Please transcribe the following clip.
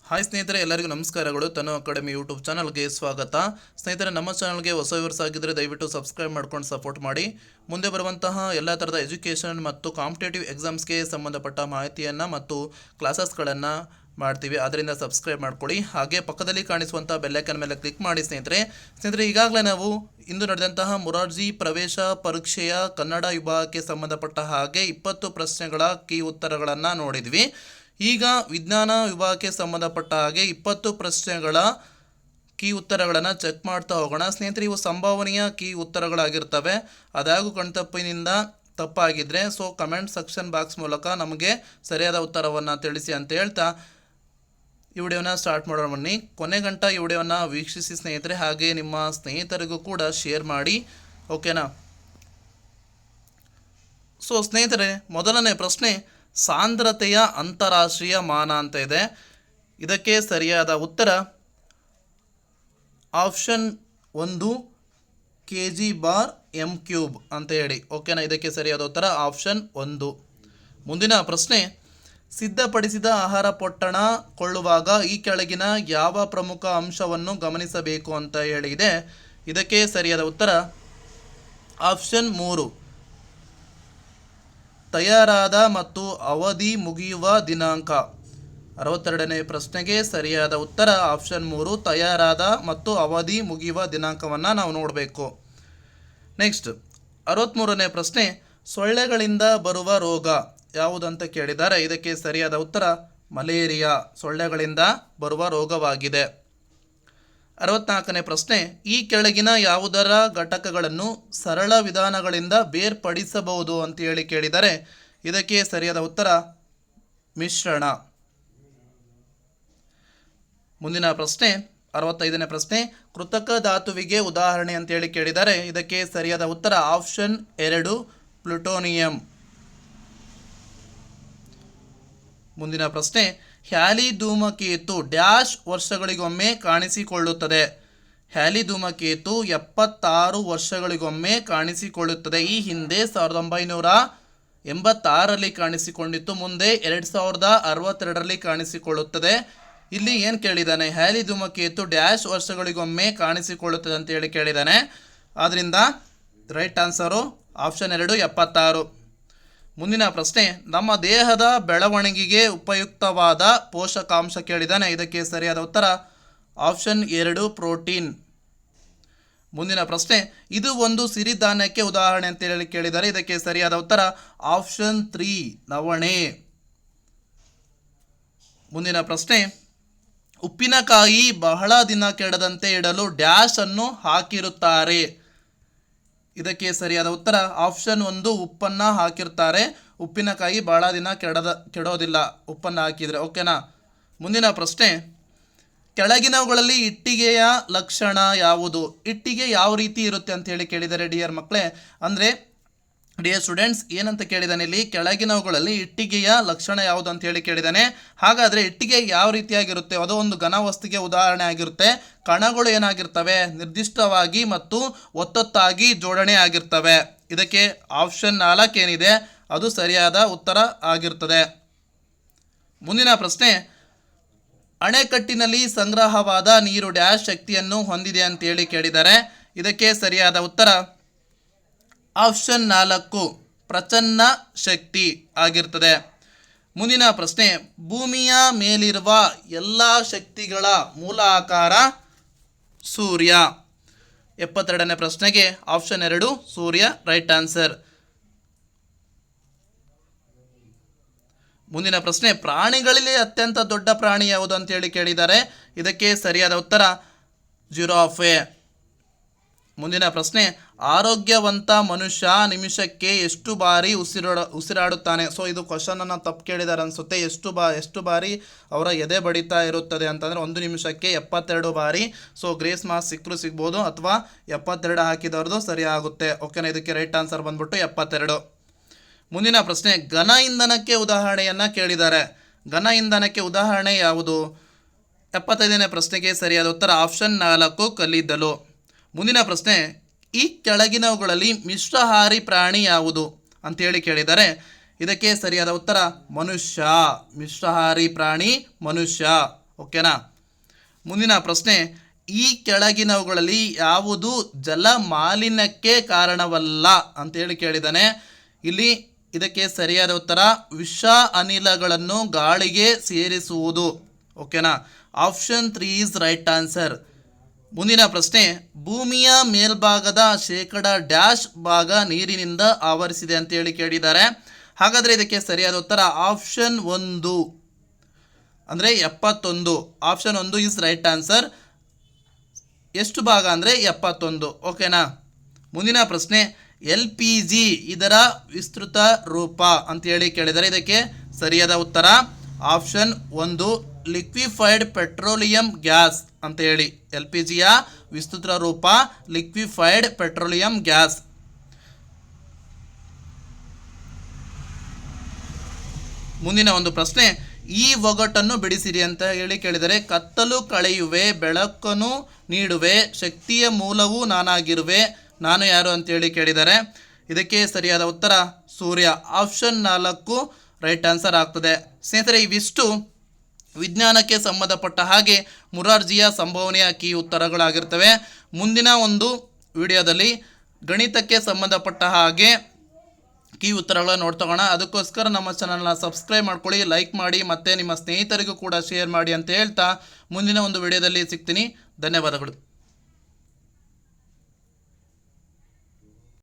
Hi ಸ್ನೇಹಿತರೆ, ಎಲ್ಲರಿಗೂ ನಮಸ್ಕಾರಗಳು. ತನು ಅಕಾಡೆಮಿ ಯೂಟ್ಯೂಬ್ ಚಾನಲ್ಗೆ ಸ್ವಾಗತ. ಸ್ನೇಹಿತರೆ, ನಮ್ಮ ಚಾನಲ್ಗೆ ಹೊಸ ವ್ಯೂವರ್ಸ್ ಆಗಿದ್ದರೆ ದಯವಿಟ್ಟು ಸಬ್ಸ್ಕ್ರೈಬ್ ಮಾಡ್ಕೊಂಡು ಸಪೋರ್ಟ್ ಮಾಡಿ. ಮುಂದೆ ಬರುವಂತಹ ಎಲ್ಲ ಥರದ ಎಜುಕೇಷನ್ ಮತ್ತು ಕಾಂಪಿಟೇಟಿವ್ ಎಕ್ಸಾಮ್ಸ್ಗೆ ಸಂಬಂಧಪಟ್ಟ ಮಾಹಿತಿಯನ್ನು ಮತ್ತು ಕ್ಲಾಸಸ್ಗಳನ್ನು ಮಾಡ್ತೀವಿ. ಅದರಿಂದ ಸಬ್ಸ್ಕ್ರೈಬ್ ಮಾಡ್ಕೊಳ್ಳಿ. ಹಾಗೆ ಪಕ್ಕದಲ್ಲಿ ಕಾಣಿಸುವಂಥ ಬೆಲ್ಲೈಕನ್ ಮೇಲೆ ಕ್ಲಿಕ್ ಮಾಡಿ. ಸ್ನೇಹಿತರೆ ಈಗಾಗಲೇ ನಾವು ಇಂದು ನಡೆದಂತಹ ಮೊರಾರ್ಜಿ ಪ್ರವೇಶ ಪರೀಕ್ಷೆಯ ಕನ್ನಡ ವಿಭಾಗಕ್ಕೆ ಸಂಬಂಧಪಟ್ಟ ಹಾಗೆ 20 ಪ್ರಶ್ನೆಗಳ ಕೀ ಉತ್ತರಗಳನ್ನು ನೋಡಿದ್ವಿ. ಈಗ ವಿಜ್ಞಾನ ವಿಭಾಗಕ್ಕೆ ಸಂಬಂಧಪಟ್ಟ ಹಾಗೆ 20 ಪ್ರಶ್ನೆಗಳ ಕೀ ಉತ್ತರಗಳನ್ನು ಚೆಕ್ ಮಾಡ್ತಾ ಹೋಗೋಣ. ಸ್ನೇಹಿತರೆ, ಇವು ಸಂಭಾವನೀಯ ಕೀ ಉತ್ತರಗಳಾಗಿರ್ತವೆ. ಅದಾಗೂ ಕಣ್ತಪ್ಪಿನಿಂದ ತಪ್ಪಾಗಿದ್ದರೆ ಕಮೆಂಟ್ ಸೆಕ್ಷನ್ ಬಾಕ್ಸ್ ಮೂಲಕ ನಮಗೆ ಸರಿಯಾದ ಉತ್ತರವನ್ನು ತಿಳಿಸಿ ಅಂತ ಹೇಳ್ತಾ ಈ ವಿಡಿಯೋನ ಸ್ಟಾರ್ಟ್ ಮಾಡೋಣ ಬನ್ನಿ. ಕೊನೆಗಂಟ ಈ ವಿಡಿಯೋನ ವೀಕ್ಷಿಸಿ ಸ್ನೇಹಿತರೆ. ಹಾಗೆ ನಿಮ್ಮ ಸ್ನೇಹಿತರಿಗೂ ಕೂಡ ಶೇರ್ ಮಾಡಿ, ಓಕೆನಾ? ಸ್ನೇಹಿತರೆ, ಮೊದಲನೇ ಪ್ರಶ್ನೆ ಸಾಂದ್ರತೆಯ ಅಂತಾರಾಷ್ಟ್ರೀಯ ಮಾನ ಅಂತ ಇದೆ. ಇದಕ್ಕೆ ಸರಿಯಾದ ಉತ್ತರ ಆಪ್ಷನ್ 1 kg/m³ ಅಂತ ಹೇಳಿ, ಓಕೆನಾ? ಇದಕ್ಕೆ ಸರಿಯಾದ ಉತ್ತರ ಆಪ್ಷನ್ 1. ಮುಂದಿನ ಪ್ರಶ್ನೆ, ಸಿದ್ಧಪಡಿಸಿದ ಆಹಾರ ಪೊಟ್ಟಣ ಕೊಳ್ಳುವಾಗ ಈ ಕೆಳಗಿನ ಯಾವ ಪ್ರಮುಖ ಅಂಶವನ್ನು ಗಮನಿಸಬೇಕು ಅಂತ ಹೇಳಿದೆ. ಇದಕ್ಕೆ ಸರಿಯಾದ ಉತ್ತರ ಆಪ್ಷನ್ 3 ತಯಾರಾದ ಮತ್ತು ಅವಧಿ ಮುಗಿಯುವ ದಿನಾಂಕ. 62ನೇ ಪ್ರಶ್ನೆಗೆ ಸರಿಯಾದ ಉತ್ತರ ಆಪ್ಷನ್ 3 ತಯಾರಾದ ಮತ್ತು ಅವಧಿ ಮುಗಿಯುವ ದಿನಾಂಕವನ್ನು ನಾವು ನೋಡಬೇಕು. ನೆಕ್ಸ್ಟ್ 63ನೇ ಪ್ರಶ್ನೆ, ಸೊಳ್ಳೆಗಳಿಂದ ಬರುವ ರೋಗ ಯಾವುದಂತ ಕೇಳಿದ್ದಾರೆ. ಇದಕ್ಕೆ ಸರಿಯಾದ ಉತ್ತರ ಮಲೇರಿಯಾ, ಸೊಳ್ಳೆಗಳಿಂದ ಬರುವ ರೋಗವಾಗಿದೆ. 64ನೇ ಪ್ರಶ್ನೆ, ಈ ಕೆಳಗಿನ ಯಾವುದರ ಘಟಕಗಳನ್ನು ಸರಳ ವಿಧಾನಗಳಿಂದ ಬೇರ್ಪಡಿಸಬಹುದು ಅಂತ ಹೇಳಿ ಕೇಳಿದರೆ. ಇದಕ್ಕೆ ಸರಿಯಾದ ಉತ್ತರ ಮಿಶ್ರಣ. ಮುಂದಿನ ಪ್ರಶ್ನೆ 65ನೇ ಪ್ರಶ್ನೆ, ಕೃತಕ ಧಾತುವಿಗೆ ಉದಾಹರಣೆ ಅಂತೇಳಿ ಕೇಳಿದರೆ. ಇದಕ್ಕೆ ಸರಿಯಾದ ಉತ್ತರ ಆಪ್ಷನ್ 2 ಪ್ಲುಟೋನಿಯಂ. ಮುಂದಿನ ಪ್ರಶ್ನೆ, ಹ್ಯಾಲಿ ಧೂಮಕೇತು ಡ್ಯಾಶ್ ವರ್ಷಗಳಿಗೊಮ್ಮೆ ಕಾಣಿಸಿಕೊಳ್ಳುತ್ತದೆ. ಹ್ಯಾಲಿ ಧೂಮಕೇತು 76 ವರ್ಷಗಳಿಗೊಮ್ಮೆ ಕಾಣಿಸಿಕೊಳ್ಳುತ್ತದೆ. ಈ ಹಿಂದೆ 1986ರಲ್ಲಿ ಕಾಣಿಸಿಕೊಂಡಿತ್ತು, ಮುಂದೆ 2062ರಲ್ಲಿ ಕಾಣಿಸಿಕೊಳ್ಳುತ್ತದೆ. ಇಲ್ಲಿ ಏನು ಕೇಳಿದ್ದಾನೆ, ಹ್ಯಾಲಿ ಧೂಮಕೇತು ಡ್ಯಾಶ್ ವರ್ಷಗಳಿಗೊಮ್ಮೆ ಕಾಣಿಸಿಕೊಳ್ಳುತ್ತದೆ ಅಂತ ಹೇಳಿ ಕೇಳಿದ್ದಾನೆ. ಆದ್ದರಿಂದ ರೈಟ್ ಆನ್ಸರು ಆಪ್ಷನ್ 2 76. ಮುಂದಿನ ಪ್ರಶ್ನೆ, ನಮ್ಮ ದೇಹದ ಬೆಳವಣಿಗೆಗೆ ಉಪಯುಕ್ತವಾದ ಪೋಷಕಾಂಶ ಕೇಳಿದ್ದಾನೆ. ಇದಕ್ಕೆ ಸರಿಯಾದ ಉತ್ತರ ಆಪ್ಷನ್ 2 ಪ್ರೋಟೀನ್. ಮುಂದಿನ ಪ್ರಶ್ನೆ, ಇದು ಒಂದು ಸಿರಿಧಾನ್ಯಕ್ಕೆ ಉದಾಹರಣೆ ಅಂತ ಹೇಳಿ ಕೇಳಿದ್ದಾರೆ. ಇದಕ್ಕೆ ಸರಿಯಾದ ಉತ್ತರ ಆಪ್ಷನ್ 3 ನವಣೆ. ಮುಂದಿನ ಪ್ರಶ್ನೆ, ಉಪ್ಪಿನಕಾಯಿ ಬಹಳ ದಿನ ಕೆಡದಂತೆ ಇಡಲು ಡ್ಯಾಶ್ ಅನ್ನು ಹಾಕಿರುತ್ತಾರೆ. ಇದಕ್ಕೆ ಸರಿಯಾದ ಉತ್ತರ ಆಪ್ಷನ್ 1 ಉಪ್ಪನ್ನು ಹಾಕಿರ್ತಾರೆ. ಉಪ್ಪಿನಕಾಯಿ ಬಹಳ ದಿನ ಕೆಡೋದಿಲ್ಲ ಉಪ್ಪನ್ನು ಹಾಕಿದರೆ, ಓಕೆನಾ? ಮುಂದಿನ ಪ್ರಶ್ನೆ, ಕೆಳಗಿನವುಗಳಲ್ಲಿ ಇಟ್ಟಿಗೆಯ ಲಕ್ಷಣ ಯಾವುದು? ಇಟ್ಟಿಗೆ ಯಾವ ರೀತಿ ಇರುತ್ತೆ ಅಂತ ಹೇಳಿ ಕೇಳಿದ್ದಾರೆ ಡಿಯರ್ ಮಕ್ಕಳೇ. ಅಂದರೆ ಡಿಯರ್ ಸ್ಟೂಡೆಂಟ್ಸ್, ಏನಂತ ಕೇಳಿದಾನೆ ಇಲ್ಲಿ, ಕೆಳಗಿನವುಗಳಲ್ಲಿ ಇಟ್ಟಿಗೆಯ ಲಕ್ಷಣ ಯಾವುದು ಅಂತ ಹೇಳಿ ಕೇಳಿದ್ದಾನೆ. ಹಾಗಾದರೆ ಇಟ್ಟಿಗೆ ಯಾವ ರೀತಿಯಾಗಿರುತ್ತೆ? ಅದು ಒಂದು ಘನ ವಸ್ತುಗೆ ಉದಾಹರಣೆ ಆಗಿರುತ್ತೆ. ಕಣಗಳು ಏನಾಗಿರ್ತವೆ, ನಿರ್ದಿಷ್ಟವಾಗಿ ಮತ್ತು ಒತ್ತೊತ್ತಾಗಿ ಜೋಡಣೆ ಆಗಿರ್ತವೆ. ಇದಕ್ಕೆ ಆಪ್ಷನ್ 4 ಏನಿದೆ ಅದು ಸರಿಯಾದ ಉತ್ತರ ಆಗಿರ್ತದೆ. ಮುಂದಿನ ಪ್ರಶ್ನೆ, ಅಣೆಕಟ್ಟಿನಲ್ಲಿ ಸಂಗ್ರಹವಾದ ನೀರು ಡ್ಯಾಶ್ ಶಕ್ತಿಯನ್ನು ಹೊಂದಿದೆ ಅಂತೇಳಿ ಕೇಳಿದ್ದಾರೆ. ಇದಕ್ಕೆ ಸರಿಯಾದ ಉತ್ತರ ಆಪ್ಷನ್ 4 ಪ್ರಚನ್ನ ಶಕ್ತಿ ಆಗಿರ್ತದೆ. ಮುಂದಿನ ಪ್ರಶ್ನೆ, ಭೂಮಿಯ ಮೇಲಿರುವ ಎಲ್ಲ ಶಕ್ತಿಗಳ ಮೂಲ ಆಕಾರ ಸೂರ್ಯ. 72ನೇ ಪ್ರಶ್ನೆಗೆ ಆಪ್ಷನ್ 2 ಸೂರ್ಯ ರೈಟ್ ಆನ್ಸರ್. ಮುಂದಿನ ಪ್ರಶ್ನೆ, ಪ್ರಾಣಿಗಳಲ್ಲಿ ಅತ್ಯಂತ ದೊಡ್ಡ ಪ್ರಾಣಿ ಯಾವುದು ಅಂತೇಳಿ ಕೇಳಿದ್ದಾರೆ. ಇದಕ್ಕೆ ಸರಿಯಾದ ಉತ್ತರ ಜಿರಾಫೆ. ಮುಂದಿನ ಪ್ರಶ್ನೆ, ಆರೋಗ್ಯವಂತ ಮನುಷ್ಯ ನಿಮಿಷಕ್ಕೆ ಎಷ್ಟು ಬಾರಿ ಉಸಿರಾಡುತ್ತಾನೆ? ಇದು ಕ್ವಶನನ್ನು ತಪ್ಪು ಕೇಳಿದ್ದಾರೆ ಅನಿಸುತ್ತೆ. ಎಷ್ಟು ಬಾರಿ ಅವರ ಎದೆ ಬಡಿತಾ ಇರುತ್ತದೆ ಅಂತಂದರೆ 1 ನಿಮಿಷಕ್ಕೆ 72 ಬಾರಿ. ಗ್ರೇಸ್ ಮಾರ್ಕ್ಸ್ ಸಿಗ್ಬೋದು, ಅಥವಾ 72 ಹಾಕಿದವ್ರದ್ದು ಸರಿಯಾಗುತ್ತೆ, ಓಕೆನಾ? ಇದಕ್ಕೆ ರೈಟ್ ಆನ್ಸರ್ ಬಂದ್ಬಿಟ್ಟು 72. ಮುಂದಿನ ಪ್ರಶ್ನೆ, ಘನ ಇಂಧನಕ್ಕೆ ಉದಾಹರಣೆಯನ್ನು ಕೇಳಿದ್ದಾರೆ. ಘನ ಇಂಧನಕ್ಕೆ ಉದಾಹರಣೆ ಯಾವುದು? 75ನೇ ಪ್ರಶ್ನೆಗೆ ಸರಿಯಾದ ಉತ್ತರ ಆಪ್ಷನ್ 4 ಕಲ್ಲಿದ್ದಲು. ಮುಂದಿನ ಪ್ರಶ್ನೆ, ಈ ಕೆಳಗಿನವುಗಳಲ್ಲಿ ಮಿಶ್ರಹಾರಿ ಪ್ರಾಣಿ ಯಾವುದು ಅಂತೇಳಿ ಕೇಳಿದ್ದಾರೆ. ಇದಕ್ಕೆ ಸರಿಯಾದ ಉತ್ತರ ಮನುಷ್ಯ. ಮಿಶ್ರಹಾರಿ ಪ್ರಾಣಿ ಮನುಷ್ಯ, ಓಕೆನಾ. ಮುಂದಿನ ಪ್ರಶ್ನೆ, ಈ ಕೆಳಗಿನವುಗಳಲ್ಲಿ ಯಾವುದು ಜಲ ಮಾಲಿನ್ಯಕ್ಕೆ ಕಾರಣವಲ್ಲ ಅಂತೇಳಿ ಕೇಳಿದ್ದಾನೆ. ಇಲ್ಲಿ ಇದಕ್ಕೆ ಸರಿಯಾದ ಉತ್ತರ ವಿಷ ಅನಿಲಗಳನ್ನು ಗಾಳಿಗೆ ಸೇರಿಸುವುದು. ಓಕೆನಾ. Option 3 is right answer. ಮುಂದಿನ ಪ್ರಶ್ನೆ, ಭೂಮಿಯ ಮೇಲ್ಭಾಗದ ಡ್ಯಾಶ್ ಭಾಗ ನೀರಿನಿಂದ ಆವರಿಸಿದೆ ಅಂತೇಳಿ ಕೇಳಿದ್ದಾರೆ. ಹಾಗಾದರೆ ಇದಕ್ಕೆ ಸರಿಯಾದ ಉತ್ತರ ಆಪ್ಷನ್ 1 ಅಂದರೆ 71. Option 1 is right answer. ಎಷ್ಟು ಭಾಗ ಅಂದರೆ 71. ಓಕೆನಾ. ಮುಂದಿನ ಪ್ರಶ್ನೆ, LPG ಇದರ ವಿಸ್ತೃತ ರೂಪ ಅಂತೇಳಿ ಕೇಳಿದರೆ ಇದಕ್ಕೆ ಸರಿಯಾದ ಉತ್ತರ ಆಪ್ಷನ್ 1 ಲಿಕ್ವಿಫೈಡ್ ಪೆಟ್ರೋಲಿಯಂ ಗ್ಯಾಸ್ ಅಂತೇಳಿ. LPGಯ ವಿಸ್ತೃತ ರೂಪ ಲಿಕ್ವಿಫೈಡ್ ಪೆಟ್ರೋಲಿಯಂ ಗ್ಯಾಸ್. ಮುಂದಿನ ಒಂದು ಪ್ರಶ್ನೆ, ಈ ಒಗಟನ್ನು ಬಿಡಿಸಿರಿ ಅಂತ ಹೇಳಿ ಕೇಳಿದರೆ ಕತ್ತಲು ಕಳೆಯುವೆ, ಬೆಳಕನ್ನು ನೀಡುವೆ, ಶಕ್ತಿಯ ಮೂಲವೂ ನಾನಾಗಿರುವೆ, ನಾನು ಯಾರು ಅಂತೇಳಿ ಕೇಳಿದ್ದಾರೆ. ಇದಕ್ಕೆ ಸರಿಯಾದ ಉತ್ತರ ಸೂರ್ಯ. ಆಪ್ಷನ್ 4 ರೈಟ್ ಆನ್ಸರ್ ಆಗ್ತದೆ. ಸ್ನೇಹಿತರೆ, ಇವಿಷ್ಟು ವಿಜ್ಞಾನಕ್ಕೆ ಸಂಬಂಧಪಟ್ಟ ಹಾಗೆ ಮುರಾರ್ಜಿಯ ಸಂಭವನೀಯ ಕೀ ಉತ್ತರಗಳಾಗಿರ್ತವೆ. ಮುಂದಿನ ಒಂದು ವಿಡಿಯೋದಲ್ಲಿ ಗಣಿತಕ್ಕೆ ಸಂಬಂಧಪಟ್ಟ ಹಾಗೆ ಕೀ ಉತ್ತರಗಳನ್ನು ನೋಡ್ತಗೋಣ. ಅದಕ್ಕೋಸ್ಕರ ನಮ್ಮ ಚಾನಲ್ನ ಸಬ್ಸ್ಕ್ರೈಬ್ ಮಾಡ್ಕೊಳ್ಳಿ, ಲೈಕ್ ಮಾಡಿ, ಮತ್ತು ನಿಮ್ಮ ಸ್ನೇಹಿತರಿಗೂ ಕೂಡ ಶೇರ್ ಮಾಡಿ ಅಂತ ಹೇಳ್ತಾ ಮುಂದಿನ ಒಂದು ವಿಡಿಯೋದಲ್ಲಿ ಸಿಗ್ತೀನಿ. ಧನ್ಯವಾದಗಳು.